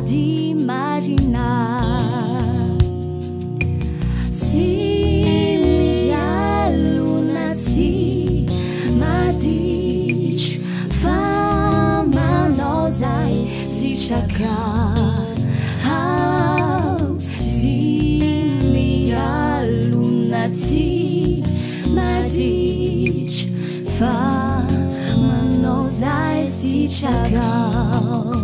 de imaginar se minha luna se madit fama nosa se chacar se minha luna se madit fama nosa se chacar.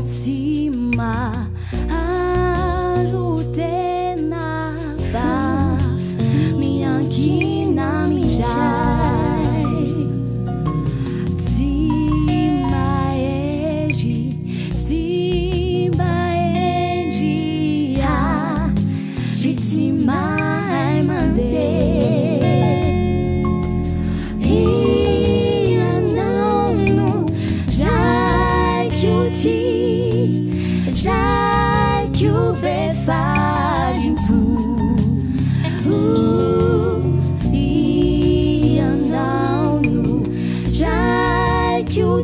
Cima ajute na ba minha quina me jai cima eji a cima mande ia não no já que o já que o befaz e andando já que o